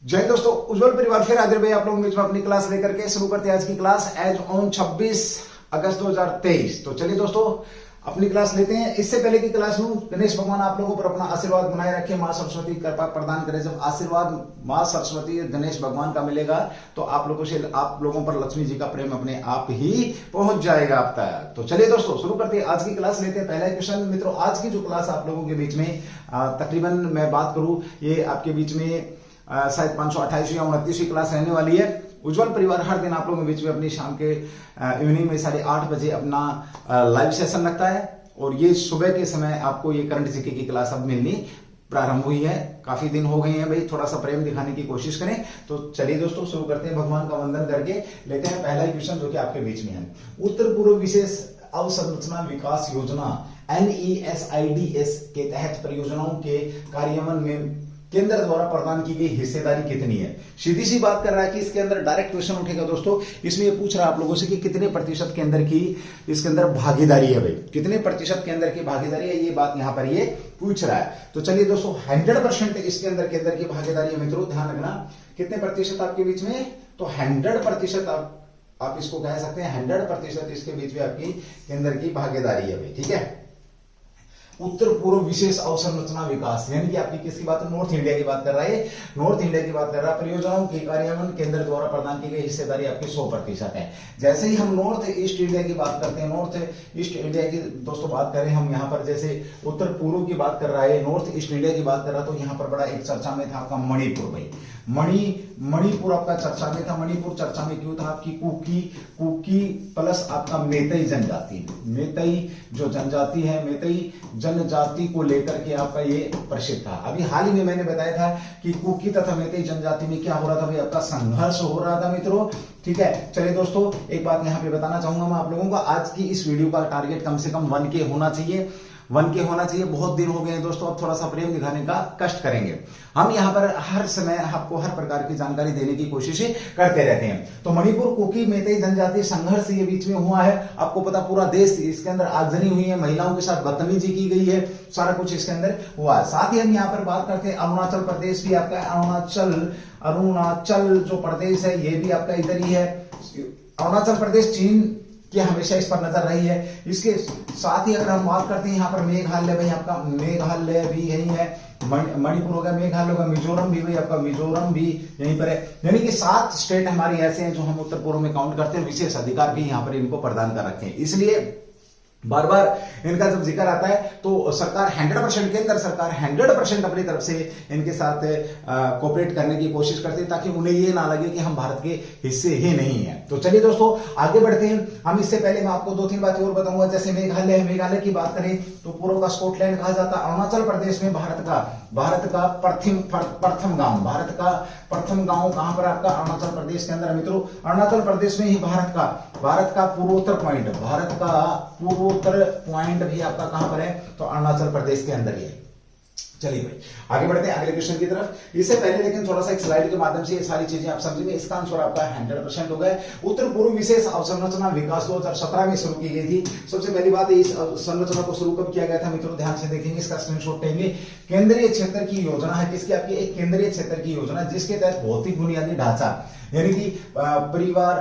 जय दोस्तों, उज्जवल परिवार फिर हाजिर भाई आप लोगों के बीच में अपनी क्लास लेकर के शुरू करते हैं आज की क्लास एज ऑन 26 अगस्त 2023। तो चलिए दोस्तों अपनी क्लास लेते हैं। इससे पहले की क्लास में गणेश भगवान आप लोगों पर अपना आशीर्वाद बनाए रखे, मां सरस्वती कृपा प्रदान करे। जब आशीर्वाद मां सरस्वती गणेश भगवान का मिलेगा तो आप लोगों पर लक्ष्मी जी का प्रेम अपने आप ही पहुंच जाएगा आप तक। तो चलिए दोस्तों शुरू करते हैं आज की क्लास लेते हैं। पहला क्वेश्चन मित्रों, आज की जो क्लास आप लोगों के बीच में तकरीबन मैं बात करूं, ये आपके बीच में शायद 528 या 29वीं क्लास रहने वाली है। उज्जवल परिवार हर दिन आप लोगों के बीच में अपनी शाम के इवनिंग में 8:30 बजे अपना लाइव सेशन रखता है और ये सुबह के समय आपको ये करंट जीके की क्लास अब मिलनी प्रारंभ हुई है। काफी दिन हो गए हैं भाई, थोड़ा सा प्रेम दिखाने की कोशिश करें। तो चलिए दोस्तों शुरू करते हैं, भगवान का वंदन करके लेते हैं पहला क्वेश्चन जो कि आपके बीच में है। उत्तर पूर्व विशेष अवसंरचना विकास योजना NESIDS के तहत परियोजनाओं के कार्यान्वयन में केंद्र द्वारा प्रदान की गई हिस्सेदारी कितनी है। सीधी सी बात कर रहा है कि इसके अंदर डायरेक्ट क्वेश्चन उठेगा दोस्तों। इसमें ये पूछ रहा है आप लोगों से कि कितने प्रतिशत के अंदर की इसके अंदर भागीदारी है भाई, कितने प्रतिशत के अंदर की भागीदारी है, ये बात यहां पर ये पूछ रहा है। तो चलिए दोस्तों 100% इसके अंदर केंद्र की भागीदारी है मित्रों, ध्यान रखना। कितने प्रतिशत आपके बीच में, तो 100% आप इसको कह सकते हैं 100% इसके बीच में आपकी केंद्र की भागीदारी है भाई, ठीक है। उत्तर पूर्व विशेष अवसंरचना विकास यानी कि आपकी किसकी बात है, नॉर्थ इंडिया की बात कर रहा है, नॉर्थ इंडिया की बात कर रहा है। परियोजनाओं के कार्यान्वयन केंद्र द्वारा प्रदान की गई हिस्सेदारी आपकी 100% है। जैसे ही हम नॉर्थ ईस्ट इंडिया की बात करते हैं, नॉर्थ ईस्ट इंडिया की दोस्तों बात करें हम यहाँ पर, जैसे उत्तर पूर्व की बात कर रहा है, नॉर्थ ईस्ट इंडिया की बात कर रहा है, तो यहाँ पर बड़ा एक चर्चा में था आपका मणिपुर भाई। मणिपुर आपका चर्चा में था। मणिपुर चर्चा में क्यों था, आपकी कुकी प्लस आपका मेतई जनजाति, मेतई जो जनजाति है, मेतई जनजाति को लेकर के आपका ये प्रसिद्ध था। अभी हाल ही में मैंने बताया था कि कुकी तथा मेतई जनजाति में क्या हो रहा था भाई, आपका संघर्ष हो रहा था मित्रों, ठीक है। चलिए दोस्तों एक बात यहाँ पे बताना चाहूंगा मैं आप लोगों को, आज की इस वीडियो का टारगेट कम से कम 1K होना चाहिए, 1K होना चाहिए। बहुत दिन हो गए हैं दोस्तों, अब थोड़ा सा प्रेम दिखाने का कष्ट करेंगे। हम यहाँ पर हर समय आपको हर प्रकार की जानकारी देने की कोशिश करते रहते हैं। तो मणिपुर कुकी मेतई जनजाति संघर्ष ये बीच में हुआ है, आपको पता पूरा देश इसके अंदर आगजनी हुई है, महिलाओं के साथ बदतमीजी की गई है, सारा कुछ इसके अंदर हुआ है। साथ ही हम यहाँ पर बात करते हैं अरुणाचल प्रदेश भी आपका, अरुणाचल जो प्रदेश है ये भी आपका इधर ही है। अरुणाचल प्रदेश चीन कि हमेशा इस पर नजर रही है। इसके साथ ही अगर हम बात करते हैं यहाँ पर मेघालय भाई, आपका मेघालय भी यही है, मणिपुर होगा, मेघालय होगा, मिजोरम भी भाई आपका, मिजोरम भी यहीं पर है। यानी कि 7 स्टेट हमारी ऐसे हैं जो हम उत्तर पूर्व में काउंट करते हैं, विशेष अधिकार भी यहाँ पर इनको प्रदान कर रखे हैं। इसलिए बार बार इनका जब जिक्र आता है तो सरकार 100%, केंद्र सरकार 100% अपनी तरफ से इनके साथ कोऑपरेट करने की कोशिश करती है, ताकि उन्हें ये ना लगे कि हम भारत के हिस्से ही नहीं है। तो चलिए दोस्तों आगे बढ़ते हैं हम। इससे पहले मैं आपको 2-3 बातें और बताऊंगा। जैसे मेघालय है, मेघालय की बात करें तो पूर्व का स्कॉटलैंड कहा जाता है। अरुणाचल प्रदेश में भारत का प्रथम गांव कहां पर आपका, अरुणाचल प्रदेश के अंदर मित्रों। अरुणाचल प्रदेश में ही भारत का पूर्वोत्तर पॉइंट भी आपका कहां पर है, तो अरुणाचल प्रदेश के अंदर ही है। चलिए भाई आगे बढ़ते हैं अगले क्वेश्चन की तरफ। इससे पहले लेकिन थोड़ा सा एक स्लाइड के माध्यम से ये सारी चीजें आप समझेंगे। इसका आंसर आपका 100% हो गया। उत्तर पूर्व विशेष अवसंरचना विकास 2017 में शुरू की गई थी। सबसे पहली बात, इस संरचना को शुरू कब किया गया था मित्रों, ध्यान से देखेंगे, इसका स्क्रीनशॉट लेंगे। केंद्रीय क्षेत्र की योजना है, किसकी, आपकी एक केंद्रीय क्षेत्र की योजना, जिसके तहत भौतिक बुनियादी ढांचा यानी कि परिवार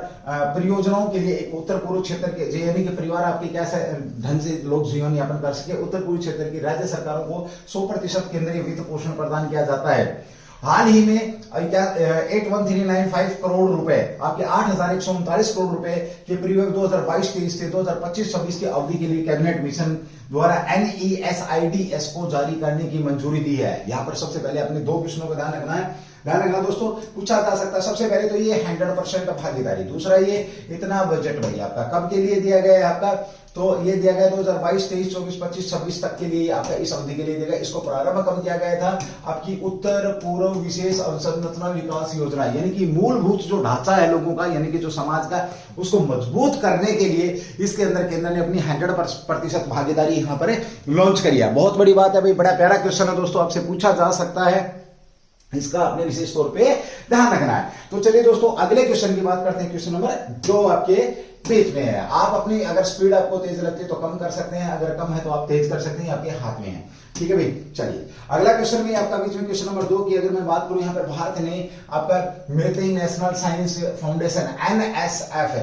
परियोजनाओं के लिए एक उत्तर पूर्व क्षेत्र के, यानी कि परिवार आपके कैसे ढंग से लोग जीवन यापन कर सके, उत्तर पूर्व क्षेत्र की राज्य सरकारों को 100% केंद्रीय वित्त पोषण प्रदान किया जाता है। हाल ही में 81395 करोड़ रुपए, आपके 8139 करोड़ रुपए के परियोग 2022-23 से 2025-26 की अवधि के लिए कैबिनेट मिशन द्वारा NESIDS को जारी करने की मंजूरी दी है। यहां पर सबसे पहले अपने 2 प्रश्नों का ध्यान रखना है। ध्यान रखना दोस्तों, पूछा जा सकता है। सबसे पहले तो ये 100% भागीदारी, दूसरा ये इतना बजट भाई आपका कब के लिए दिया गया है आपका, तो ये दिया गया 2022, 23, 24, 25, 26 तक के लिए आपका, इस अवधि के लिए दिया गया। इसको प्रारंभ कब किया गया था, आपकी उत्तर पूर्व विशेष अवसंरचना विकास योजना, यानी कि मूलभूत जो ढांचा है लोगों का, यानी कि जो समाज का, उसको मजबूत करने के लिए इसके अंदर केंद्र ने अपनी 100% भागीदारी यहाँ पर लॉन्च करी है। बहुत बड़ी बात है भाई, बड़ा प्यारा क्वेश्चन है दोस्तों, आपसे पूछा जा सकता है, इसका अपने विशेष तौर पे ध्यान रखना है। तो चलिए दोस्तों अगले क्वेश्चन की बात करते हैं। क्वेश्चन नंबर 2 आपके पेज में है। आप अपनी अगर स्पीड आपको तेज लगती है तो कम कर सकते हैं, अगर कम है तो आप तेज कर सकते हैं, आपके हाथ में है। ठीक है भाई। चलिए अगला क्वेश्चन में आपका बीच में क्वेश्चन नंबर 2 की अगर मैं बात करूं, यहाँ पर भारत ने आपका मेतई national science foundation NSF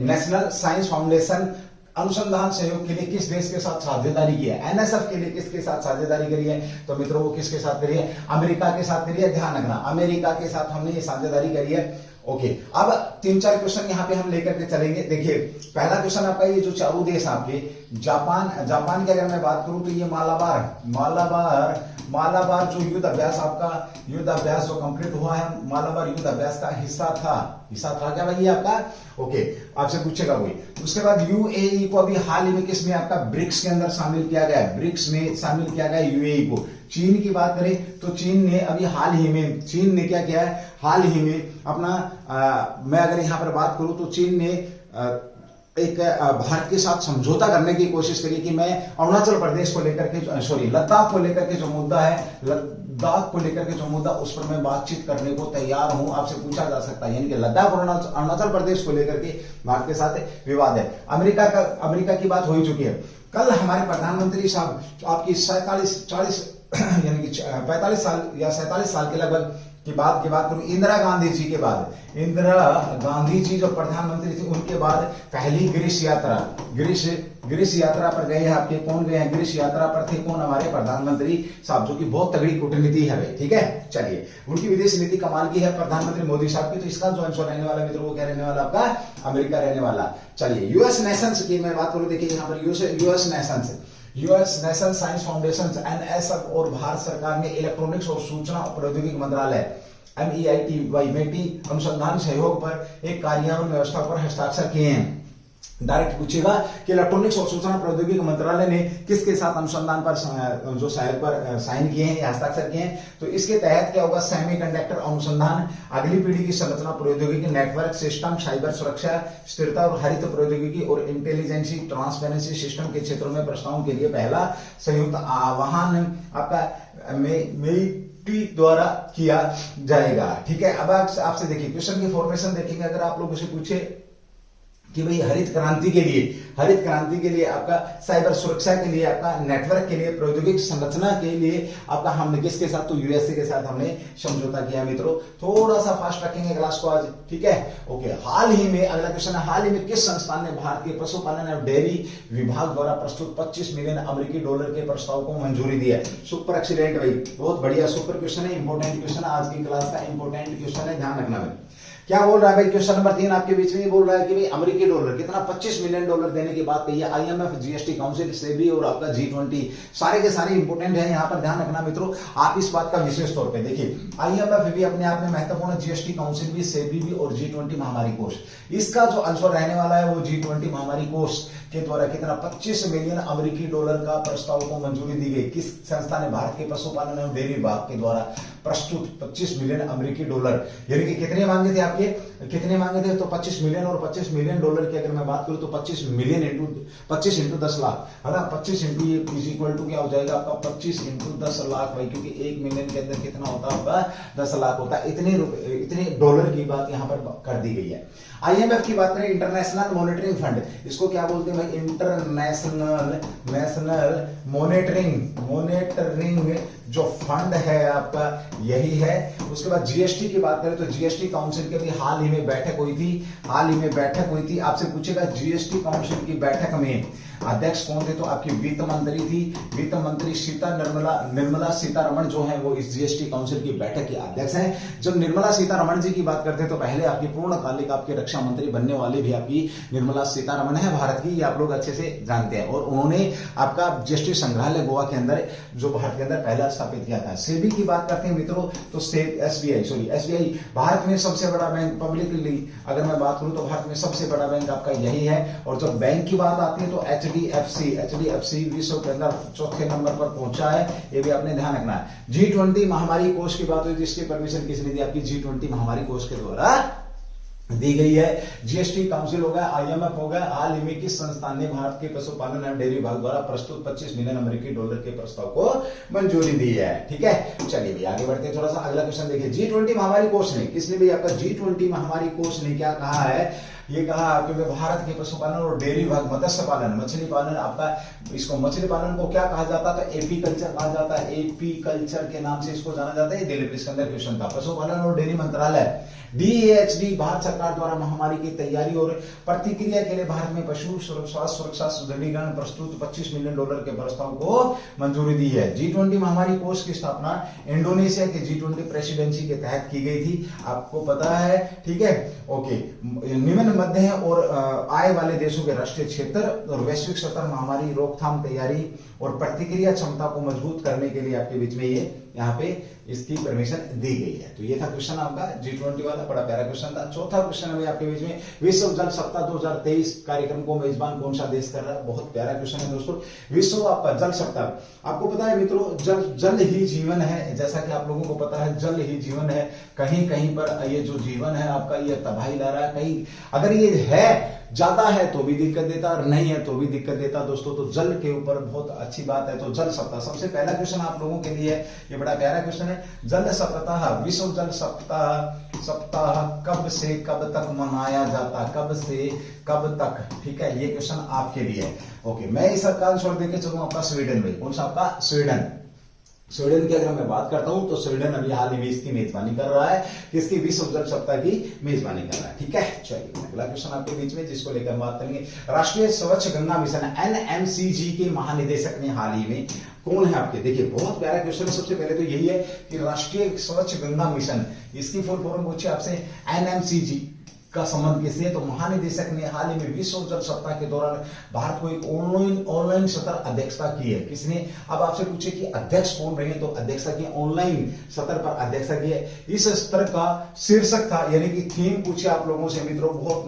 national science foundation अनुसंधान सहयोग के लिए किस देश के साथ साझेदारी की है? NSF के लिए किसके साथ साझेदारी करी है? तो मित्रों वो किसके साथ करी है? अमेरिका के साथ करी है। ध्यान रखना, अमेरिका के साथ हमने ये साझेदारी करी है। ओके, अब 3-4 क्वेश्चन यहाँ पे हम लेकर के चलेंगे। देखिए पहला क्वेश्चन आपका, ये जो चारों देश आपके जापान की अगर मैं बात करूं तो ये मालाबार जो युद्ध अभ्यास जो कंप्लीट हुआ है, मालाबार युद्ध अभ्यास का हिस्सा था क्या भाई ये आपका? ओके, आपसे पूछेगा वही। उसके बाद UAE को अभी हाल ही में किसमें आपका ब्रिक्स के अंदर शामिल किया गया है? ब्रिक्स में शामिल किया गया UAE को। चीन की बात करें तो चीन ने अभी हाल ही में क्या किया है? हाल ही में अपना मैं अगर यहां पर बात करूं तो चीन ने एक भारत के साथ समझौता करने की कोशिश करी कि मैं अरुणाचल प्रदेश को लेकर के लद्दाख को लेकर के जो मुद्दा उस पर मैं बातचीत करने को तैयार हूं। आपसे पूछा जा सकता है, यानी कि लद्दाख और अरुणाचल प्रदेश को लेकर के भारत के साथ विवाद है। अमेरिका की बात हो ही चुकी है। कल हमारे प्रधानमंत्री साहब आपकी 47 यानी कि 45 साल या 47 साल के लगभग की बात करूं, इंदिरा गांधी जी जो प्रधानमंत्री थी उनके बाद पहली ग्रीस यात्रा पर गए हैं आपके। कौन गए हैं ग्रीस यात्रा पर? थे कौन? हमारे प्रधानमंत्री साहब, जो कि बहुत तगड़ी कूटनीति है भाई। ठीक है, चलिए उनकी विदेश नीति कमाल की है प्रधानमंत्री मोदी साहब की। तो इसका जो आंसर रहने वाला मित्रों वो क्या रहने वाला आपका? अमेरिका रहने वाला। चलिए यूएस नेशंस की मैं बात करूं, देखिए यहाँ पर US national science foundation NSF और भारत सरकार ने इलेक्ट्रॉनिक्स और सूचना प्रौद्योगिकी मंत्रालय MEIT अनुसंधान सहयोग पर एक कार्यान्वयन व्यवस्था पर हस्ताक्षर किए हैं। डायरेक्ट पूछेगा कि इलेक्ट्रॉनिक्स और सूचना प्रौद्योगिकी मंत्रालय ने किसके साथ अनुसंधान पर जो सहयोग पर साइन किए हैं या हस्ताक्षर किए हैं? तो इसके तहत क्या होगा? सेमीकंडक्टर अनुसंधान, अगली पीढ़ी की संरचना प्रौद्योगिकी, नेटवर्क सिस्टम, साइबर सुरक्षा, स्थिरता और हरित प्रौद्योगिकी और इंटेलिजेंसी ट्रांसपेरेंसी सिस्टम के क्षेत्रों में प्रस्तावों के लिए पहला संयुक्त आह्वान आपका MEIT द्वारा किया जाएगा। ठीक है, अब आपसे देखिए क्वेश्चन की फॉर्मेशन देखेंगे। अगर आप लोगों से पूछे कि भाई हरित क्रांति के लिए आपका साइबर सुरक्षा के लिए, आपका नेटवर्क के लिए, प्रौद्योगिक संरचना के लिए आपका हमने किसके साथ? तो यूएसए के साथ हमने समझौता किया। मित्रों थोड़ा सा फास्ट रखेंगे क्लास को आज। ठीक है, ओके। हाल ही में अगला क्वेश्चन है, हाल ही में किस संस्थान ने भारत के पशुपालन एवं डेयरी विभाग द्वारा प्रस्तुत 25 मिलियन अमेरिकी डॉलर के प्रस्ताव को मंजूरी दी है? सुपर एक्सीलेंट भाई, बहुत बढ़िया, सुपर क्वेश्चन है, इंपॉर्टेंट क्वेश्चन है, आज की क्लास का इंपॉर्टेंट क्वेश्चन है, ध्यान रखना भाई। क्या बोल रहा है भाई? क्वेश्चन नंबर 3 आपके बीच में ये बोल रहा है कि भाई अमेरिकी डॉलर कितना? 25 मिलियन डॉलर देने की बात कही है। IMF, GST काउंसिल, सेबी और आपका G20 सारे के सारे इंपोर्टेंट है, यहाँ पर ध्यान रखना मित्रों। आप इस बात का विशेष तौर पे देखिए, IMF भी अपने आप में महत्वपूर्ण, GST काउंसिल भी, सेबी भी और G20 महामारी कोष। इसका जो आंसर रहने वाला है वो G20 महामारी कोष के द्वारा कितना? 25 मिलियन अमेरिकी डॉलर का प्रस्ताव को मंजूरी दी गई। किस संस्था ने? भारत के पशुपालन एवं डेयरी विभाग के द्वारा प्रस्तुत 25 मिलियन अमेरिकी डॉलर, यानी कि कितने मांगे थे आपके? कितने मांगे थे? तो 25 मिलियन, और 25 मिलियन डॉलर की अगर मैं बात करूं तो 25 मिलियन इंटू 25 इंटू 10 लाख है ना। 25 इंटू ये इज इक्वल टू क्या हो जाएगा आपका? 25 इंटू 10 लाख भाई, क्योंकि 1 मिलियन के अंदर कितना होता होगा? 10 लाख होता है। इतने डॉलर की बात यहाँ पर कर दी गई है। IMF की बात करें, इंटरनेशनल मॉनिटरिंग फंड, इसको क्या बोलते हैं भाई? इंटरनेशनल मॉनिटरिंग जो फंड है आपका यही है। उसके बाद GST की बात करें तो GST काउंसिल की भी हाल ही में बैठक हुई थी। आपसे पूछेगा GST काउंसिल की बैठक में अध्यक्ष कौन थे? तो आपकी वित्त मंत्री थी, वित्त मंत्री निर्मला सीतारमण जो है वो इस GST काउंसिल की बैठक की अध्यक्ष हैं। जब निर्मला सीतारमण जी की बात करते हैं तो पहले आपकी पूर्णकालिक आपके रक्षा मंत्री बनने वाले भी आपकी निर्मला सीतारमण है भारत की, ये आप लोग अच्छे से जानते हैं। और उन्होंने आपका GST संग्रहालय गोवा के अंदर जो भारत के अंदर पहला स्थापित किया था। सेबी की बात करते हैं मित्रों तो SBI भारत में सबसे बड़ा बैंक, पब्लिकली अगर मैं बात करूं तो भारत में सबसे बड़ा बैंक आपका यही है। और जब बैंक की बात आती है तो HDFC विश्व के अंदर चौथे नंबर पर पहुंचा है, ये भी आपने ध्यान रखना है। G20 महामारी कोष की बात हुई तो इसकी परमिशन किसने दी? आपकी G20 महामारी कोष के द्वारा दी गई है। GST काउंसिल हो गया, IMF हो गया। हाल ही में किस संस्थान ने भारत के पशुपालन एवं डेयरी विभाग द्वारा प्रस्तुत 25 मिलियन अमेरिकी डॉलर के प्रस्ताव को मंजूरी दी है? ठीक है, चलिए भाई आगे बढ़ते हैं। थोड़ा सा अगला क्वेश्चन देखिए, G20 महामारी कोष ने, किसने भी आपका G20 महामारी कोष ने क्या कहा है? ये कहा आपके भारत के पशुपालन और डेयरी विभाग, मत्स्य पालन, मछली पालन आपका, इसको मछली पालन को क्या कहा जाता है? तो एपी कल्चर कहा जाता है। एपी कल्चर के नाम से इसको जाना जाता है। दिल्ली इसके अंदर क्वेश्चन था। पशुपालन और डेयरी मंत्रालय DAHD भारत सरकार द्वारा महामारी की तैयारी और प्रतिक्रिया के लिए भारत में पशु सुरक्षा सुदृढ़ीकरण प्रस्तुत $25 मिलियन के प्रस्ताव को मंजूरी दी है। G20 महामारी कोष की स्थापना इंडोनेशिया के G20 प्रेसिडेंसी के तहत की गई थी, आपको पता है, ठीक है, ओके। निम्न मध्य और आय वाले देशों के राष्ट्रीय क्षेत्र और वैश्विक स्तर महामारी रोकथाम तैयारी और प्रतिक्रिया क्षमता को मजबूत करने के लिए आपके बीच में ये यहाँ पे इसकी परमिशन दी गई है। तो ये था क्वेश्चन आपका G20 वाला, बड़ा प्यारा क्वेश्चन था। चौथा क्वेश्चन है आपके बीच में, विश्व जल सप्ताह 2023 कार्यक्रम को मेजबान कौन सा देश कर रहा है? बहुत प्यारा क्वेश्चन है दोस्तों। विश्व आपका जल सप्ताह, आपको पता है मित्रों, जल ही जीवन है। जैसा कि आप लोगों को पता है, जल ही जीवन है। कहीं कहीं पर ये जो जीवन है आपका, ये तबाही ला रहा है। कहीं अगर ये है ज्यादा है तो भी दिक्कत देता, और नहीं है तो भी दिक्कत देता दोस्तों। तो जल के ऊपर बहुत अच्छी बात है। तो जल सप्ताह, सबसे पहला क्वेश्चन आप लोगों के लिए, ये बड़ा प्यारा क्वेश्चन है। जल सप्ताह, विश्व जल सप्ताह कब से कब तक मनाया जाता? कब से कब तक? ठीक है, ये क्वेश्चन आपके लिए। ओके, मैं इस साल छोड़ देके चलूँ आपका स्वीडन में। कौन सा आपका? स्वीडन। स्वीडन की अगर मैं बात करता हूं तो स्वीडन अभी हाल ही में इसकी मेजबानी कर रहा है, किसकी? विश्व जल सप्ताह की मेजबानी कर रहा है। ठीक है, चलिए अगला क्वेश्चन आपके बीच में जिसको लेकर बात करेंगे, राष्ट्रीय स्वच्छ गंगा मिशन NMCG के महानिदेशक ने हाल ही में कौन है आपके? देखिए बहुत प्यारा क्वेश्चन है। सबसे पहले तो यही है कि राष्ट्रीय स्वच्छ गंगा मिशन, इसकी फुल फॉर्म पूछे आपसे NMCG का संबंध किससे? तो महानिदेशक ने हाल ही में विश्व जल सप्ताह के दौरान भारत को एक ऑनलाइन सत्र अध्यक्षता की है। किसने? अब आपसे पूछे कि अध्यक्ष कौन रहे, तो अध्यक्षता की ऑनलाइन सत्र पर अध्यक्षता की है। इस सत्र का शीर्षक था, यानी कि थीम पूछे आप लोगों से मित्रों। बहुत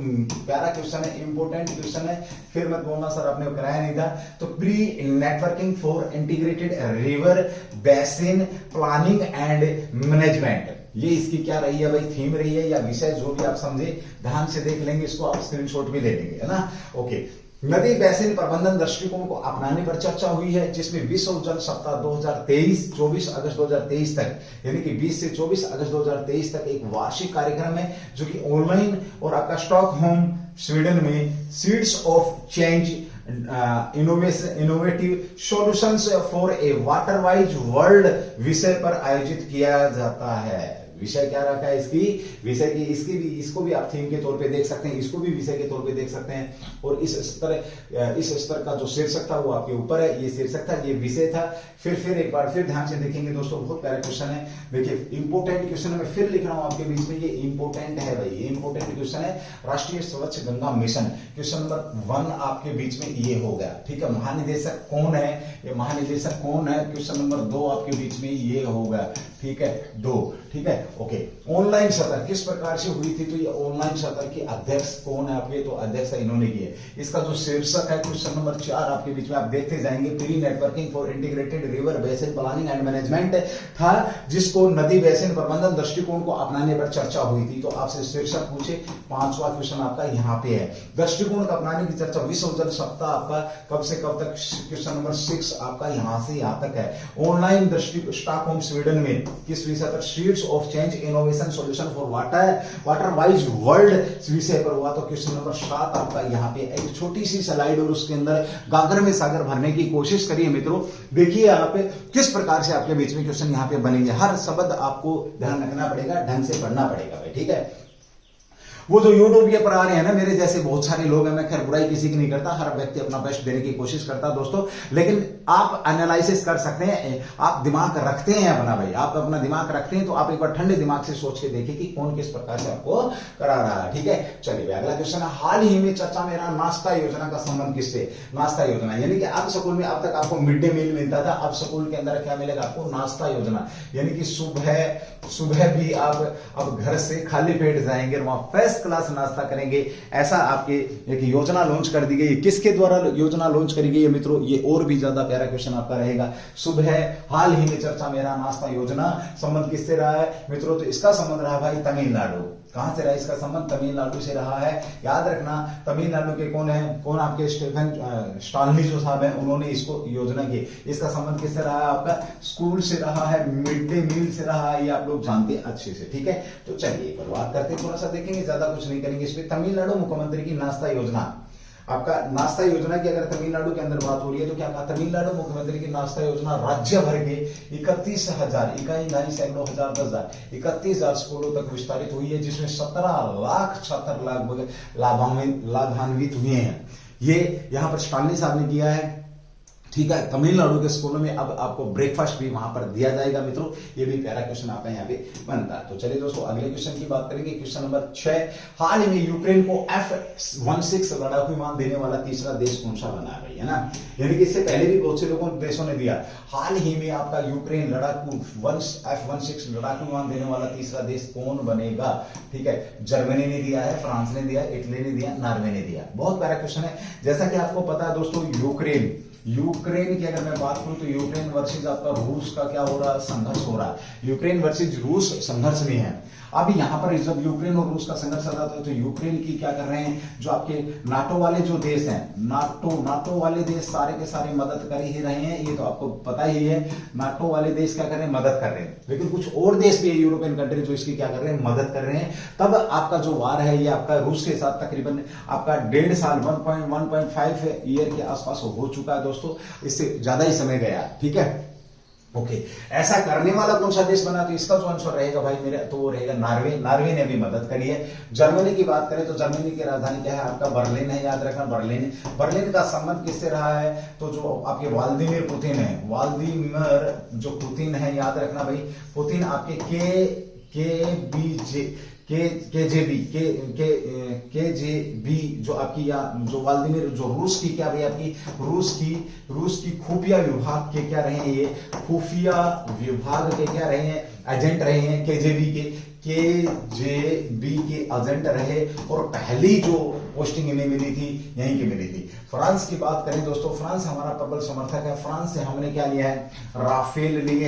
प्यारा क्वेश्चन है, इंपोर्टेंट क्वेश्चन है। फिर मत बोलना सर आपने कराया नहीं था। तो pre networking for integrated river basin planning and management, ये इसकी क्या रही है भाई? थीम रही है या विषय, जो भी आप समझे ध्यान से देख लेंगे, इसको आप स्क्रीनशॉट भी ले लेंगे, है ना। ओके, नदी बेसिन प्रबंधन दृष्टिकोण को अपनाने पर चर्चा हुई है, जिसमें विश्व जल सप्ताह 2023 24 अगस्त 2023 तक, यानी कि 20 से 24 अगस्त 2023 तक एक वार्षिक कार्यक्रम है जो कि ऑनलाइन और आपका स्टॉकहोम स्वीडन में seeds of change innovative solutions for a water wise world विषय पर आयोजित किया जाता है। विषय क्या रखा है इसकी? विषय की इसको भी आप थीम के तौर पे देख सकते हैं, इसको भी विषय के तौर पे देख सकते हैं। और इस स्तर का जो शीर्षक था वो आपके ऊपर है, ये शीर्षक था, ये विषय था। फिर एक बार फिर ध्यान से देखेंगे दोस्तों, बहुत प्यारा क्वेश्चन है। देखिए इंपोर्टेंट क्वेश्चन है, मैं फिर लिख रहा हूं आपके बीच में, ये इंपोर्टेंट है भाई, ये इंपोर्टेंट क्वेश्चन है। राष्ट्रीय स्वच्छ गंगा मिशन, क्वेश्चन नंबर 1 आपके बीच में ये हो गया। ठीक है, महानिदेशक कौन है? ये महानिदेशक कौन है? क्वेश्चन नंबर 2 आपके बीच में ये हो गया। ठीक है, 2। ठीक है, ओके। ऑनलाइन सत्र किस प्रकार से हुई थी? तो ये ऑनलाइन सत्र के अध्यक्ष कौन है आपके? तो अध्यक्ष इन्होंने की है। इसका जो शीर्षक है क्वेश्चन नंबर 4 आपके बीच में आप देखते जाएंगे, pre networking for integrated river basin planning and management था, जिसको नदी बेसिन प्रबंधन दृष्टिकोण को अपनाने पर चर्चा हुई थी। तो आपसे शीर्षक पूछे, 5वां क्वेश्चन आपका यहाँ पे है। दृष्टिकोण को अपनाने की चर्चा, विश्व जल सप्ताह आपका कब से कब तक? क्वेश्चन नंबर 6 आपका यहाँ से यहाँ तक है। ऑनलाइन दृष्टि स्टॉकहोम स्वीडन में किस विषय पर? Seeds of change innovation solution for water wise world विषय पर हुआ। तो क्वेश्चन नंबर 7 आपका यहाँ पे एक छोटी सी स्लाइड और उसके अंदर गागर में सागर भरने की कोशिश करिए मित्रों। देखिए यहाँ पे किस प्रकार से आपके बीच में क्वेश्चन यहाँ पे बनेंगे। हर शब्द आपको ध्यान रखना पड़ेगा, ढंग से पढ़ना पड़ेगा भाई, ठीक है। वो जो यूट्यूब पर आ रहे हैं ना, मेरे जैसे बहुत सारे लोग हैं, मैं खैर बुराई किसी की नहीं करता, हर व्यक्ति अपना बेस्ट देने की कोशिश करता है दोस्तों, लेकिन आप एनालिसिस कर सकते हैं, आप दिमाग रखते हैं अपना भाई, आप अपना दिमाग रखते हैं तो आप एक बार ठंडे दिमाग से सोच के देखिए कि कौन किस प्रकार से आपको करा रहा है। ठीक है, चलिए अगला क्वेश्चन है, हाल ही में चर्चा में रहा नाश्ता योजना का संबंध किससे? नाश्ता योजना यानी कि अब स्कूल में अब तक आपको मिड डे मील मिलता था, अब स्कूल के अंदर क्या मिलेगा आपको? नाश्ता योजना, यानी कि सुबह भी आप अब घर से खाली पेट जाएंगे और वहां फर्स्ट क्लास नाश्ता करेंगे, ऐसा आपके एक योजना लॉन्च कर दी गई। किसके द्वारा योजना लॉन्च करी गई है मित्रों? ये और भी ज्यादा प्यारा क्वेश्चन आपका रहेगा। सुबह हाल ही में चर्चा में रहा नाश्ता योजना, संबंध किससे रहा है मित्रों? तो इसका संबंध रहा भाई तमिलनाडु। कहां से रहा है इसका संबंध? तमिलनाडु से रहा है। याद रखना, तमिलनाडु के कौन है, कौन आपके स्टीफन स्टानली जो साहब हैं, उन्होंने इसको योजना की। इसका संबंध किससे रहा है? आपका स्कूल से रहा है, मिड डे मील से रहा है, ये आप लोग जानते हैं अच्छे से, ठीक है। तो चलिए एक बार बात करते हैं, थोड़ा सा देखेंगे, ज्यादा कुछ नहीं करेंगे इस पे। तमिलनाडु मुख्यमंत्री की नाश्ता योजना, आपका नाश्ता योजना की अगर तमिलनाडु के अंदर बात हो रही है तो क्या कहा? तमिलनाडु मुख्यमंत्री की नाश्ता योजना राज्य भर के 31,000 इकाई नाई सैकड़ों हजार 10,000 31,000 स्कूलों तक विस्तारित हुई है, जिसमें 17 लाख छात्र लाभान्वित हुए हैं। ये यहां पर स्टानली साहब ने किया है, ठीक है। तमिलनाडु के स्कूलों में अब आपको ब्रेकफास्ट भी वहां पर दिया जाएगा मित्रों। ये भी प्यारा क्वेश्चन आपका यहाँ पे बनता है। तो चलिए दोस्तों अगले क्वेश्चन की बात करेंगे, क्वेश्चन नंबर 6। हाल ही में यूक्रेन को F-16 लड़ाकू विमान देने वाला तीसरा देश कौन सा बना रही है ना? यानी कि इससे पहले भी बहुत से देशों ने दिया। हाल ही में आपका यूक्रेन लड़ाकू F-16 लड़ाकू विमान देने वाला तीसरा देश कौन बनेगा? ठीक है, जर्मनी ने दिया है, फ्रांस ने दिया, इटली ने दिया, नॉर्वे ने दिया। बहुत प्यारा क्वेश्चन है। जैसा कि आपको पता है दोस्तों, यूक्रेन की अगर मैं बात करूं तो यूक्रेन वर्सेस आपका रूस का क्या हो रहा है? संघर्ष हो रहा है। यूक्रेन वर्सेस रूस संघर्ष में है। अब यहां पर जब यूक्रेन और रूस का संघर्ष आता है तो यूक्रेन की क्या कर रहे हैं, जो आपके नाटो वाले जो देश हैं, नाटो वाले देश सारे के सारे मदद कर ही रहे हैं, ये तो आपको पता ही है। नाटो वाले देश क्या कर रहे हैं? मदद कर रहे हैं। लेकिन कुछ और देश भी है यूरोपियन कंट्री जो इसकी क्या कर रहे हैं? मदद कर रहे हैं। तब आपका जो वार है ये आपका रूस के साथ तकरीबन आपका 1.5 साल 1.5 ईयर के आसपास हो चुका है दोस्तों, इससे ज्यादा ही समय गया, ठीक है। ओके, ऐसा करने वाला कौन सा देश बना? तो इसका जो आंसर रहेगा भाई मेरे, तो वो रहेगा नॉर्वे। नॉर्वे ने भी मदद करी है। जर्मनी की बात करें तो जर्मनी की राजधानी क्या है? आपका बर्लिन है। याद रखना बर्लिन का संबंध किससे रहा है? तो जो आपके व्लादिमीर पुतिन है, व्लादिमीर जो पुतिन है, याद रखना भाई, पुतिन आपके केजेबी जो आपकी या जो व्लादिमीर जो रूस की क्या भाई आपकी रूस की खुफिया विभाग के क्या रहे हैं? ये खुफिया विभाग के क्या रहे हैं? एजेंट रहे हैं। केजेबी के एजेंट रहे और पहली जो पोस्टिंग इन्हें मिली थी यहीं की मिली थी। फ्रांस की बात करें दोस्तों, फ्रांस हमारा प्रबल समर्थक है। फ्रांस से हमने क्या लिया है? राफेल लिए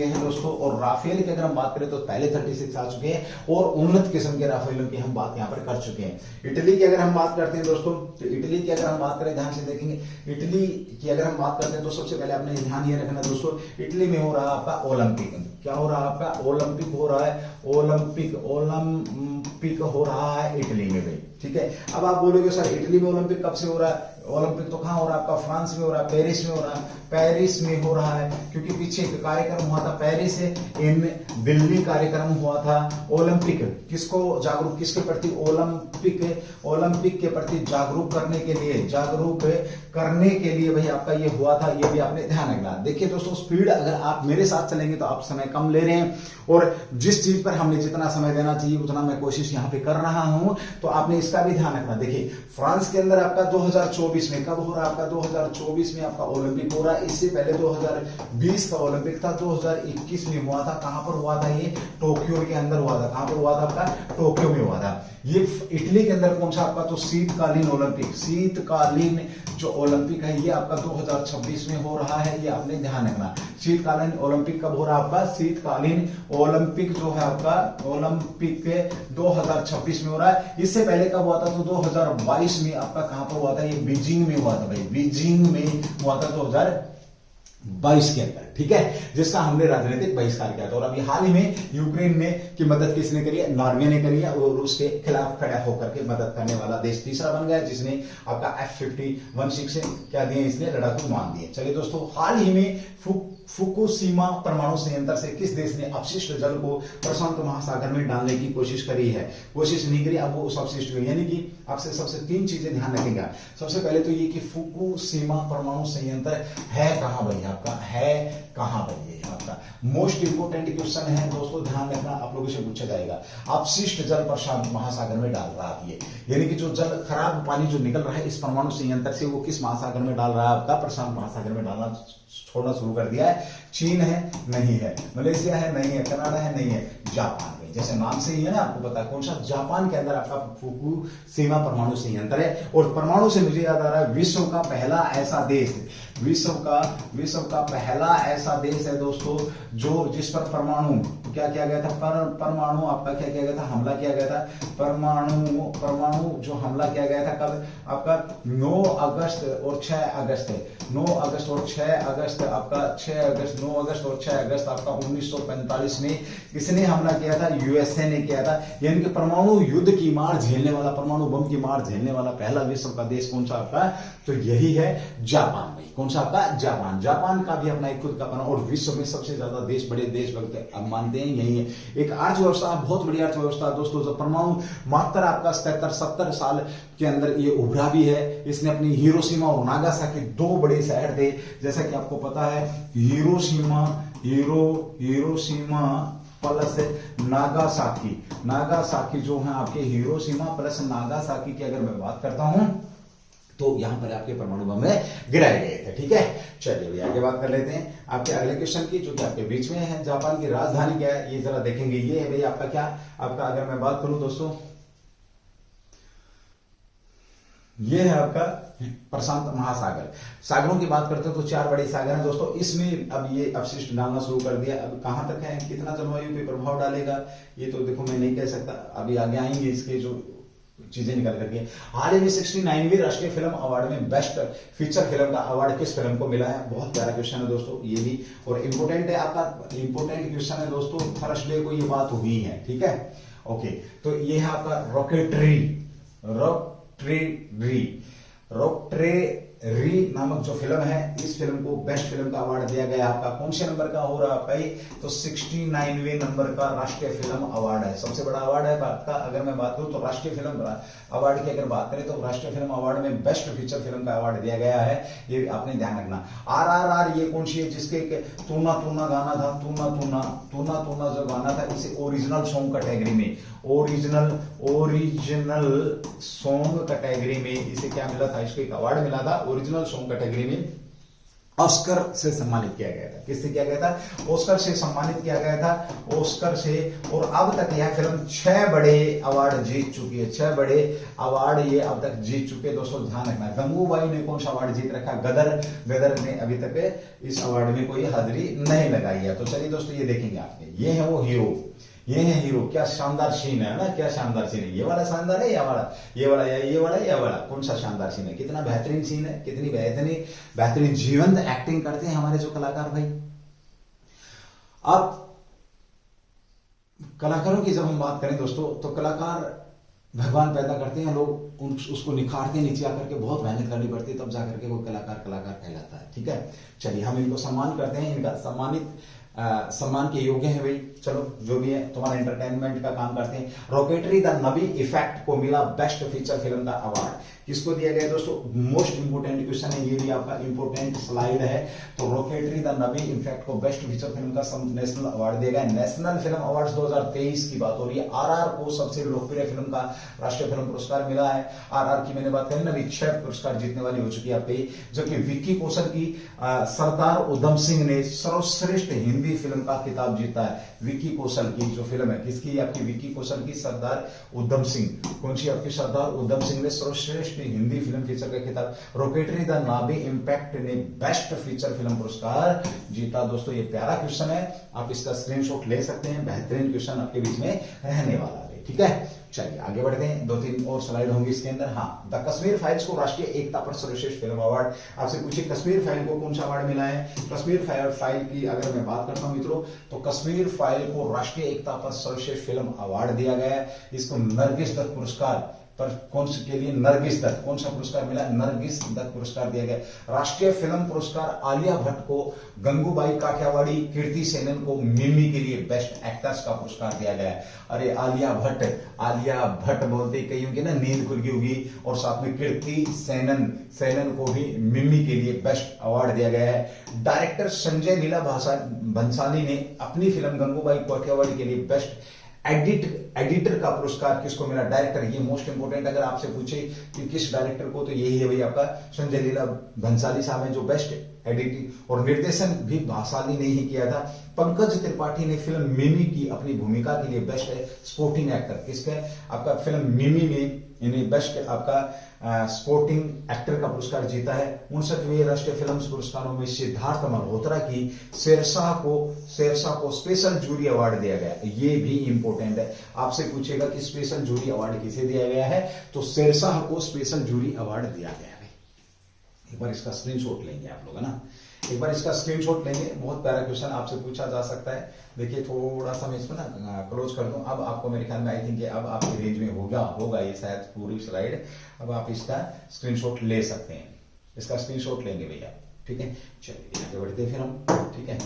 हैं दोस्तों। और राफेल की अगर हम बात करें तो पहले 36 आ चुके हैं और उन्नत किस्म के राफेलों की हम बात यहां पर कर चुके हैं। इटली की अगर हम बात करते हैं दोस्तों, तो इटली की अगर हम बात करें, ध्यान से देखेंगे, इटली की अगर हम बात करते हैं तो सबसे पहले आपने ध्यान ये रखना दोस्तों, इटली में हो रहा है आपका ओलंपिक। क्या हो रहा है? आपका ओलंपिक हो रहा है। ओलंपिक हो रहा है इटली में भाई, ठीक है। अब आप बोलोगे सर इटली में ओलंपिक कब से हो रहा है? ओलंपिक तो कहां हो रहा है? आपका फ्रांस में हो रहा है, पेरिस में हो रहा है। पेरिस में हो रहा है क्योंकि पीछे एक कार्यक्रम हुआ था पेरिस इन दिल्ली कार्यक्रम हुआ था। ओलंपिक किसके प्रति? ओलंपिक के प्रति जागरूक करने के लिए भाई आपका ये हुआ था। ये भी आपने ध्यान रखना। देखिए दोस्तों, स्पीड अगर आप मेरे साथ चलेंगे तो आप समय कम ले रहे हैं, और जिस चीज पर हमने जितना समय देना चाहिए उतना मैं कोशिश यहां पे कर रहा हूं, तो आपने इसका भी ध्यान रखना। देखिए फ्रांस के अंदर आपका 2024 में कब हो रहा है? आपका 2024 में आपका ओलंपिक हो रहा है। इससे पहले 2020 का ओलंपिक था, 2021 में हुआ था। कहां पर हुआ था? ये टोक्यो के अंदर हुआ था। कहां पर हुआ था? आपका टोक्यो में हुआ था। ये इटली के अंदर कौन सा? आपका तो शीतकालीन जो ओलंपिक है ये आपका 2026 में हो रहा है। ये आपने ध्यान रखना। शीतकालीन ओलंपिक कब हो रहा है? आपका शीतकालीन ओलंपिक जो है आपका ओलंपिक 2026 में हो रहा है। इससे पहले कब हुआ था? तो 2022 में आपका कहां पर हुआ था? ये बीजिंग में हुआ था भाई, बीजिंग में हुआ था 2022 के अंदर, ठीक है, जिसका हमने राजनीतिक बहिष्कार किया था। और अभी हाल ही में यूक्रेन ने की मदद किसने करी है? नॉर्वे ने करी है, और रूस के खिलाफ खड़ा होकर के मदद करने वाला देश तीसरा बन गया, जिसने आपका F-16 से क्या दिए? इसने लड़ाकू विमान दिए। चलिए दोस्तों, हाल ही में फुकुशिमा परमाणु संयंत्र से किस देश ने अपशिष्ट जल को प्रशांत महासागर में डालने की कोशिश नहीं करी। अब वो उस अपशिष्ट में, यानी कि आपसे सबसे 3 चीजें ध्यान रखेगा। सबसे पहले तो ये कि फुकुशिमा परमाणु संयंत्र है कहां भाई? आपका है कहां भाई? आपका मोस्ट इंपोर्टेंट क्वेश्चन है दोस्तों, ध्यान रखना, आप लोगों से पूछा जाएगा। अपशिष्ट जल प्रशांत महासागर में डाल रहा है, यानी कि जो जल खराब पानी जो निकल रहा है इस परमाणु संयंत्र से, वो किस महासागर में डाल रहा है? आपका प्रशांत महासागर में डालना छोड़ना शुरू कर दिया है। चीन है? नहीं है। मलेशिया है? नहीं है। कनाडा है? नहीं है। जापान है। जैसे नाम से ही है ना, आपको पता है कौन सा, जापान के अंदर आपका फुकुशिमा परमाणु संयंत्र है। और परमाणु से मुझे याद आ रहा है, विश्व का पहला ऐसा देश, विश्व का पहला ऐसा देश है दोस्तों जो जिस पर परमाणु क्या किया गया था, परमाणु आपका क्या किया गया था, हमला किया गया था। परमाणु जो हमला किया गया था कब, आपका 9 अगस्त और 6 अगस्त है, 9 अगस्त और 6 अगस्त आपका 6 अगस्त 9 अगस्त और 6 अगस्त आपका 1945 में किसने हमला किया था, यूएसए ने किया था। यानी कि परमाणु युद्ध की मार झेलने वाला, परमाणु बम की मार झेलने वाला पहला विश्व का देश कौन सा आपका, तो यही है जापान भाई। कौन सा आपका, जापान। जापान का भी अपना एक खुद का बना, और विश्व में सबसे ज्यादा देश, बड़े देश अब मानते हैं यही है। एक अर्थव्यवस्था, बहुत बड़ी अर्थव्यवस्था दोस्तों, जो परमाणु मात्र आपका 70 साल के अंदर ये उभरा भी है। इसने अपनी हिरोशिमा और नागासाकी 2 बड़े शहर थे, जैसा कि आपको पता है, हिरोशिमा प्लस नागासाकी जो है आपके, हिरोशिमा प्लस नागासाकी की अगर मैं बात करता हूं तो यहां पर आपके परमाणु बम में गिराए गए थे। ठीक है, चलिए आगे बात कर लेते हैं आपके अगले क्वेश्चन की, जो कि आपके बीच में है। जापान की राजधानी क्या है, ये जरा देखेंगे। ये है भाई आपका क्या, आपका अगर मैं बात करूं दोस्तों, ये है आपका प्रशांत महासागर। सागरों की बात करते हैं तो 4 बड़े सागर हैं दोस्तों। इसमें अब ये अपशिष्ट डालना शुरू कर दिया। अब कहां तक है, कितना जलवायु पे प्रभाव डालेगा, ये तो देखो मैं नहीं कह सकता, अभी आगे आएंगे इसके जो चीजें निकल करके। हाल ही में 69वीं राष्ट्रीय फिल्म अवार्ड में बेस्ट फीचर फिल्म का अवार्ड किस फिल्म को मिला है। बहुत प्यारा क्वेश्चन है दोस्तों ये भी, और इंपोर्टेंट है आपका, इंपोर्टेंट क्वेश्चन है दोस्तों। थर्सडे को ये बात हुई है, ठीक है, ओके। तो ये है आपका रॉकेटरी नामक जो फिल्म है, इस फिल्म को बेस्ट फिल्म का अवार्ड दिया गया। आपका कौन से नंबर का हो रहा है भाई, तो 69वें नंबर का राष्ट्रीय फिल्म अवार्ड है। सबसे बड़ा अवार्ड है आपका। अगर मैं बात करूं तो राष्ट्रीय फिल्म अवार्ड की अगर बात करें तो राष्ट्रीय फिल्म अवार्ड में बेस्ट फीचर फिल्म का अवार्ड दिया गया है, ये आपने ध्यान रखना। RRR ये कौन सी है, जिसके तूना तूना गाना था, तूना जो गाना था, इसे ओरिजिनल सॉन्ग कैटेगरी में, ओरिजिनल सॉन्ग कैटेगरी में इसे क्या मिला था, इसको एक अवार्ड मिला था ओरिजिनल सॉन्ग कैटेगरी में। ऑस्कर से सम्मानित किया गया था। किससे किया गया था, ऑस्कर से सम्मानित किया गया था, ऑस्कर से। और अब तक यह फिल्म 6 बड़े अवार्ड जीत चुकी है, 6 बड़े अवार्ड ये अब तक जीत चुके। दोस्तों ध्यान रखना, गंगूबाई ने कौन सा अवार्ड जीत रखा, गदर ने अभी तक इस अवार्ड में कोई हाजिरी नहीं लगाई है। तो चलिए दोस्तों ये देखेंगे आपने, ये है वो हीरो, ये है हीरो। क्या शानदार सीन है ना, क्या शानदार सीन है। ये वाला शानदार है, या वाला, ये वाला, या ये वाला, या वाला, कौन सा शानदार सीन है, कितना बेहतरीन सीन है, कितनी बेहतरीन जीवंत एक्टिंग करते हैं हमारे जो कलाकार भाई। अब कलाकारों की जब हम बात करें दोस्तों, तो कलाकार भगवान पैदा करते हैं, लोग उसको निखारते हैं, नीचे आकर के बहुत मेहनत करनी पड़ती है, तब जाकर के वो कलाकार कहलाता है। ठीक है, चलिए हम इनको सम्मान करते हैं, इनका सम्मान के योग्य है भाई। चलो जो भी है, तुम्हारा एंटरटेनमेंट का काम करते हैं। रॉकेटरी द नबी इफेक्ट को मिला बेस्ट फीचर फिल्म का अवार्ड, किसको दिया गया दोस्तों, मोस्ट इंपोर्टेंट क्वेश्चन है, ये भी आपका इंपोर्टेंट स्लाइड है। तो रॉकेटरी द नबी इफेक्ट को बेस्ट फीचर फिल्म का नेशनल अवार्ड दिया गया। नेशनल फिल्म अवार्ड्स 2023 की बात हो रही है। RR को सबसे लोकप्रिय फिल्म का राष्ट्रीय फिल्म पुरस्कार मिला है। RR की मैंने बात करी ना, अभी 6 पुरस्कार जीतने वाली हो चुकी है आपकी। जबकि विक्की कौशल की सरदार उधम सिंह ने सर्वश्रेष्ठ हिंदी फिल्म का खिताब जीता है। विक्की कौशल की जो फिल्म है, किसकी, आपकी विक्की कौशल की सरदार उधम सिंह, कौन सी आपकी, सरदार उधम सिंह ने सर्वश्रेष्ठ हिंदी फिल्म फीचर का खिताब। रॉकेटरी द नाबी इम्पैक्ट ने बेस्ट फीचर फिल्म पुरस्कार जीता। दोस्तों ये प्यारा क्वेश्चन है, आप इसका स्क्रीनशॉट ले सकते हैं, बेहतरीन क्वेश्चन आपके बीच में रहने वाला है। ठीक है, चलिए आगे बढ़ते हैं, 2-3 और स्लाइड होंगी इसके अंदर। हाँ, द कश्मीर फाइल्स को राष्ट्रीय एकता पर सर्वश्रेष्ठ फिल्म अवार्ड। आपसे पूछिए कश्मीर फाइल को कौन सा अवार्ड मिला है। कश्मीर फाइल की अगर मैं बात करता हूं मित्रों, तो कश्मीर फाइल को राष्ट्रीय एकता पर सर्वश्रेष्ठ फिल्म अवार्ड दिया गया है। इसको नरगिस दत्त पुरस्कार पर कौन से के लिए, नरगिस दत्त, कौन सा पुरस्कार मिला, नरगिस दत्त पुरस्कार दिया गया। राष्ट्रीय फिल्म पुरस्कार आलिया भट्ट को, गंगूबाई काठियावाड़ी, कीर्ति सेनन को मिमी के लिए बेस्ट एक्टर्स का पुरस्कार दिया गया है। अरे आलिया भट्ट बोलते कई होंगे ना, नींद खुल गई होगी। और साथ में कीर्ति सेनन को भी मिमी के लिए बेस्ट अवार्ड दिया गया है। डायरेक्टर संजय लीला भंसाली ने अपनी फिल्म गंगूबाई काठियावाड़ी के लिए बेस्ट एडिटर का पुरस्कार किसको मिला, डायरेक्टर, ये मोस्ट इंपोर्टेंट। अगर आपसे पूछे कि किस डायरेक्टर को, तो यही है भाई आपका संजय लीला भंसाली साहब हैं, जो बेस्ट एडिटिंग और निर्देशन भी भासाली ने ही किया था। पंकज त्रिपाठी ने फिल्म मिमी की अपनी भूमिका के लिए बेस्ट स्पोर्टिंग एक्टर, किसके आपका फिल्म मिमी में इन्हें बेस्ट आपका स्पोर्टिंग एक्टर का पुरस्कार जीता है। 59वें राष्ट्रीय फिल्म पुरस्कारों में सिद्धार्थ मल्होत्रा की शेरशाह को स्पेशल जूरी अवार्ड दिया गया, ये भी इंपॉर्टेंट है। आपसे पूछेगा कि स्पेशल जूरी अवार्ड किसे दिया गया है, तो शेरशाह को स्पेशल जूरी अवार्ड दिया गया है। एक बार इसका स्क्रीनशॉट लेंगे आप लोग, है ना, एक बार इसका स्क्रीनशॉट लेंगे। बहुत प्यारा क्वेश्चन आपसे पूछा जा सकता है। देखिए थोड़ा सा मैं इसको ना क्लोज कर दूं। अब आपको मेरे ख्याल में आई थिंक अब आपकी रेंज में होगा ये शायद पूरी स्लाइड। अब आप इसका स्क्रीनशॉट ले सकते हैं, इसका स्क्रीनशॉट लेंगे भैया, ठीक है। चलिए आगे बढ़ते फिर हम, ठीक है।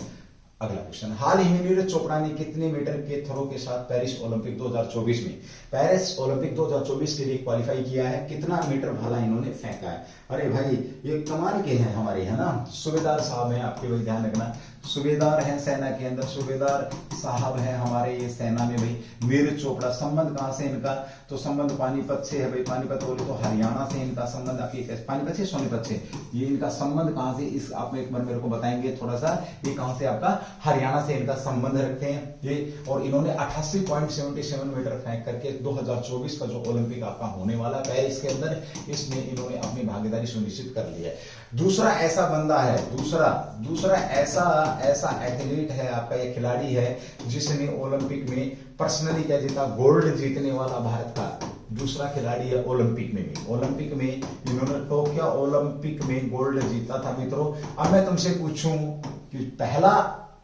अगला क्वेश्चन, हाल ही में नीरज चोपड़ा ने कितने मीटर के थ्रो के साथ पेरिस ओलंपिक 2024 में, पेरिस ओलंपिक 2024 के लिए क्वालिफाई किया है, कितना मीटर भाला इन्होंने फेंका है। अरे भाई ये कमाल के हैं हमारे, है ना, सूबेदार साहब हैं आपके, भाई ध्यान रखना, सूबेदार हैं सेना के अंदर, सूबेदार साहब हैं हमारे ये सेना में भाई। नीरज चोपड़ा, संबंध कहां से इनका, तो संबंध पानीपत से है भाई। पानीपत बोले तो हरियाणा से इनका संबंध, आपकी पानीपत से सोनीपत से, ये इनका संबंध कहां से, इस आप एक बार मेरे को बताएंगे थोड़ा सा, ये कहां से आपका हरियाणा से इनका संबंध रखते हैं ये। और इन्होंने 88.77 मीटर फेंक करके 2024 का जो ओलंपिक आपका होने वाला पेरिस के अंदर, इसमें इन्होंने अपनी भागीदारी सुनिश्चित कर ली है। दूसरा ऐसा बंदा है, दूसरा ऐसा एथलीट है आपका, ये खिलाड़ी है जिसने ओलंपिक में पर्सनली क्या जीता, गोल्ड जीतने वाला भारत का दूसरा खिलाड़ी है ओलंपिक में भी। ओलंपिक में इन्होंने टोक्यो ओलंपिक में गोल्ड जीता था मित्रों। अब मैं तुमसे पूछूं कि पहला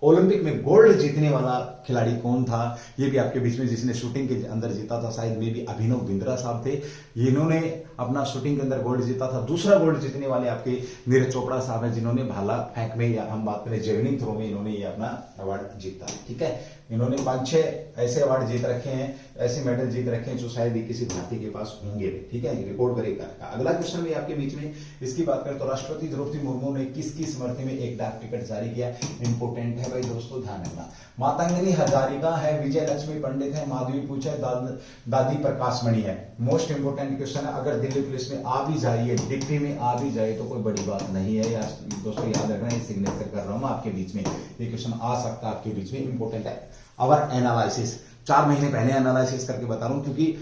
ओलंपिक में गोल्ड जीतने वाला खिलाड़ी कौन था, ये भी आपके बीच में, जिसने शूटिंग के अंदर जीता था, शायद में भी अभिनव बिंद्रा साहब थे। इन्होंने अपना शूटिंग के अंदर गोल्ड जीता था। दूसरा गोल्ड जीतने वाले आपके नीरज चोपड़ा साहब हैं, जिन्होंने भाला फेंक में, या हम बात करें जेवलिन थ्रो में, इन्होंने ये अपना अवार्ड जीता, ठीक है। इन्होंने 5-6 ऐसे अवार्ड जीत रखे हैं, ऐसे मेडल जीत रखे हैं जो शायद ही किसी भारतीय के पास होंगे, ठीक है, रिकॉर्ड ब्रेकर का। अगला क्वेश्चन भी आपके बीच में, इसकी बात करें तो राष्ट्रपति द्रौपदी मुर्मू ने किसकी स्मृति में एक डाक टिकट जारी किया, इंपोर्टेंट है भाई दोस्तों, ध्यान रखना। मातंगनी हजारिका है, विजय लक्ष्मी पंडित है, माधवी पूछ है, दादी प्रकाश मणि है। मोस्ट इंपोर्टेंट क्वेश्चन है। अगर दिल्ली पुलिस में आ भी जाइए, डिग्री में आ भी जाए तो कोई बड़ी बात नहीं है यार दोस्तों, याद रखना, ये सिग्नेचर कर रहा हूं आपके बीच में, ये क्वेश्चन आ सकता है आपके बीच में, इंपोर्टेंट है। अवर एनालिसिस 4 महीने पहले एनालिसिस करके बता रहा हूं, क्योंकि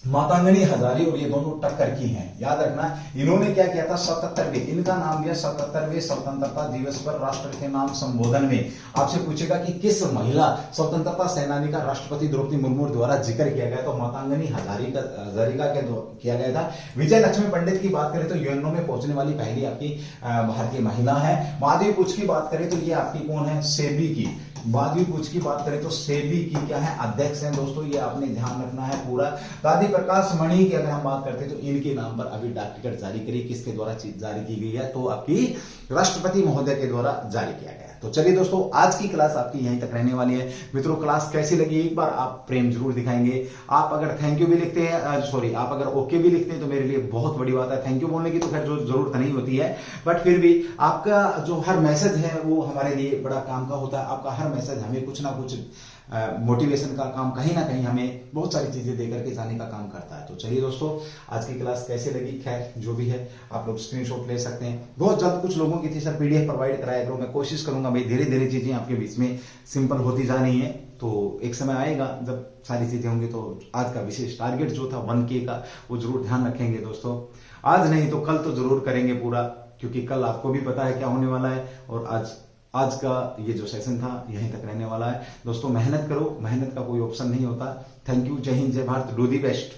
मातंगनी हजारी और ये दोनों टक्कर की हैं, याद रखना। इन्होंने क्या किया था, 77वें, इनका नाम दिया 77वें स्वतंत्रता दिवस पर राष्ट्र के नाम संबोधन में। आपसे पूछेगा कि किस महिला स्वतंत्रता सेनानी का राष्ट्रपति द्रौपदी मुर्मू द्वारा जिक्र किया गया, तो मातंगनी हजारिका के किया गया था। विजय लक्ष्मी पंडित की बात करें तो यूएनओ में पहुंचने वाली पहली आपकी भारतीय महिला है। माधवी पूछ की बात करें तो ये आपकी कौन है, सेबी की। माधवी पूछ की बात करें तो सेबी की क्या है, अध्यक्ष हैं दोस्तों, ये आपने ध्यान रखना है पूरा। दादी प्रकाश मणि की अगर हम बात करते हैं तो इनके नाम पर अभी डाक टिकट जारी करी, किसके द्वारा जारी की गई है, तो आपकी राष्ट्रपति महोदय के द्वारा जारी किया गया। तो चलिए दोस्तों, आज की क्लास आपकी यहीं तक रहने वाली है। मित्रों क्लास कैसी लगी, एक बार आप प्रेम जरूर दिखाएंगे। आप अगर थैंक यू भी लिखते हैं, आप अगर ओके भी लिखते हैं तो मेरे लिए बहुत बड़ी बात है। थैंक यू बोलने की तो खैर जो जरूरत नहीं होती है, बट फिर भी आपका जो हर मैसेज है वो हमारे लिए बड़ा काम का होता है। आपका हर मैसेज हमें कुछ ना कुछ मोटिवेशन का काम, कहीं ना कहीं हमें बहुत सारी चीजें देकर के जाने का काम करता है। तो चलिए दोस्तों, आज की क्लास कैसे लगी, खैर जो भी है आप लोग स्क्रीनशॉट ले सकते हैं। बहुत जल्द कुछ लोगों की थी सर पीडीएफ प्रोवाइड कराया करो, मैं कोशिश करूंगा भाई, धीरे धीरे चीजें आपके बीच में सिंपल होती जा रही है। तो एक समय आएगा जब सारी चीजें होंगी, तो आज का विशेष टारगेट जो था 1K का, वो जरूर ध्यान रखेंगे दोस्तों। आज नहीं तो कल तो जरूर करेंगे पूरा, क्योंकि कल आपको भी पता है क्या होने वाला है। और आज का ये जो सेशन था यहीं तक रहने वाला है दोस्तों। मेहनत करो, मेहनत का कोई ऑप्शन नहीं होता। थैंक यू, जय हिंद, जय भारत, डू दी बेस्ट।